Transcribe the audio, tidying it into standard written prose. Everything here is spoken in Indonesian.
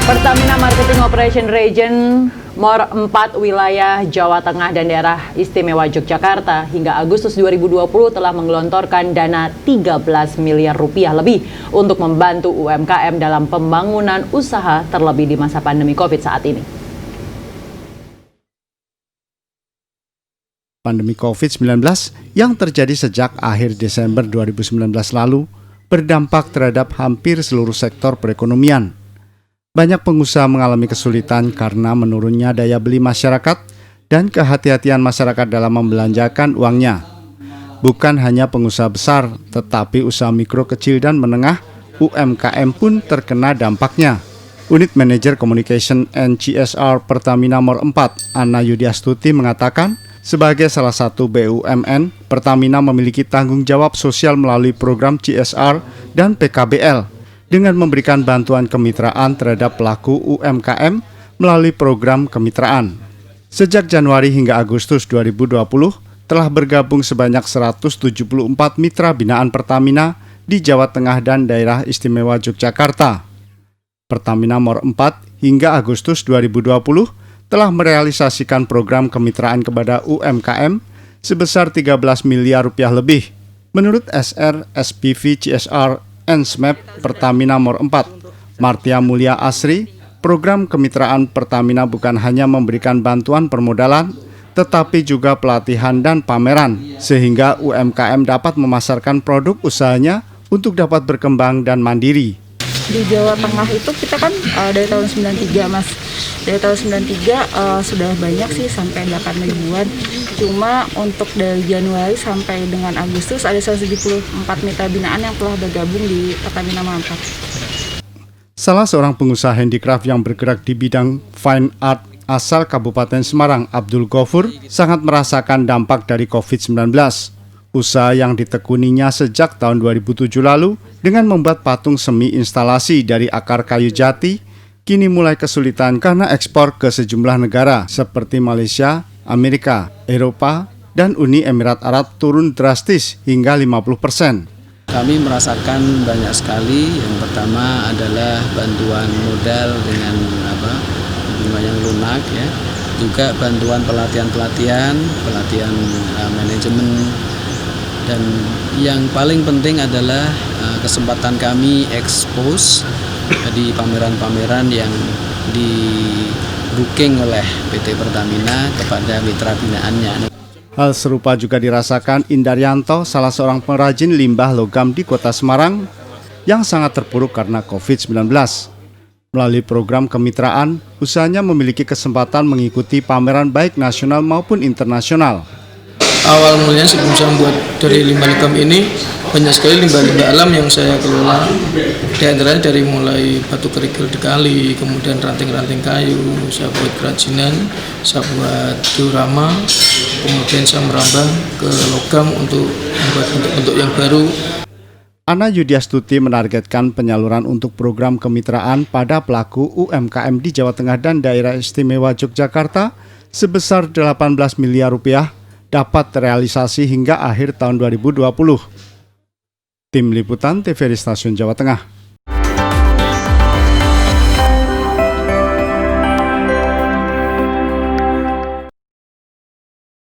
Pertamina Marketing Operation Region MOR 4 wilayah Jawa Tengah dan Daerah Istimewa Yogyakarta hingga Agustus 2020 telah menggelontorkan dana 13 miliar rupiah lebih untuk membantu UMKM dalam pembangunan usaha terlebih di masa pandemi COVID saat ini. Pandemi COVID-19 yang terjadi sejak akhir Desember 2019 lalu berdampak terhadap hampir seluruh sektor perekonomian. Banyak pengusaha mengalami kesulitan karena menurunnya daya beli masyarakat dan kehati-hatian masyarakat dalam membelanjakan uangnya. Bukan hanya pengusaha besar, tetapi usaha mikro, kecil, dan menengah UMKM pun terkena dampaknya. Unit Manager Communication and CSR Pertamina MOR 4, Anna Yudiastuti mengatakan, sebagai salah satu BUMN, Pertamina memiliki tanggung jawab sosial melalui program CSR dan PKBL dengan memberikan bantuan kemitraan terhadap pelaku UMKM melalui program kemitraan. Sejak Januari hingga Agustus 2020, telah bergabung sebanyak 174 mitra binaan Pertamina di Jawa Tengah dan Daerah Istimewa Yogyakarta. Pertamina MOR 4 hingga Agustus 2020 telah merealisasikan program kemitraan kepada UMKM sebesar 13 miliar rupiah lebih. Menurut SR SPV CSR NSMAP Pertamina MOR 4, Martia Mulia Asri, program kemitraan Pertamina bukan hanya memberikan bantuan permodalan, tetapi juga pelatihan dan pameran, sehingga UMKM dapat memasarkan produk usahanya untuk dapat berkembang dan mandiri. Di Jawa Tengah itu kita kan dari tahun 93 Mas. Dari tahun 93 sudah banyak sih sampai 8 ribuan. Cuma untuk dari Januari sampai dengan Agustus ada 174 mitra binaan yang telah bergabung di Pertamina MOR 4. Salah seorang pengusaha handicraft yang bergerak di bidang fine art asal Kabupaten Semarang, Abdul Ghafur, sangat merasakan dampak dari COVID-19. Usaha yang ditekuninya sejak tahun 2007 lalu dengan membuat patung semi instalasi dari akar kayu jati, kini mulai kesulitan karena ekspor ke sejumlah negara seperti Malaysia, Amerika, Eropa, dan Uni Emirat Arab turun drastis hingga 50%. Kami merasakan banyak sekali. Yang pertama adalah bantuan modal dengan bunga yang lunak, ya. Juga bantuan pelatihan manajemen. Dan yang paling penting adalah kesempatan kami expose di pameran-pameran yang di booking oleh PT Pertamina kepada mitra binaannya. Hal serupa juga dirasakan Indaryanto, salah seorang pengrajin limbah logam di Kota Semarang yang sangat terpuruk karena COVID-19. Melalui program kemitraan, usahanya memiliki kesempatan mengikuti pameran baik nasional maupun internasional. Awal mulanya sebelum saya membuat dari limbah logam ini, banyak sekali limbah-limbah alam yang saya kelola. Di antaranya dari mulai batu kerikil di kali, kemudian ranting-ranting kayu, saya buat kerajinan, saya buat diorama, kemudian saya merambah ke logam untuk membuat bentuk-bentuk yang baru. Anna Yudiastuti menargetkan penyaluran untuk program kemitraan pada pelaku UMKM di Jawa Tengah dan Daerah Istimewa Yogyakarta sebesar 18 miliar rupiah dapat terrealisasi hingga akhir tahun 2020. Tim Liputan TVRI Stasiun Jawa Tengah.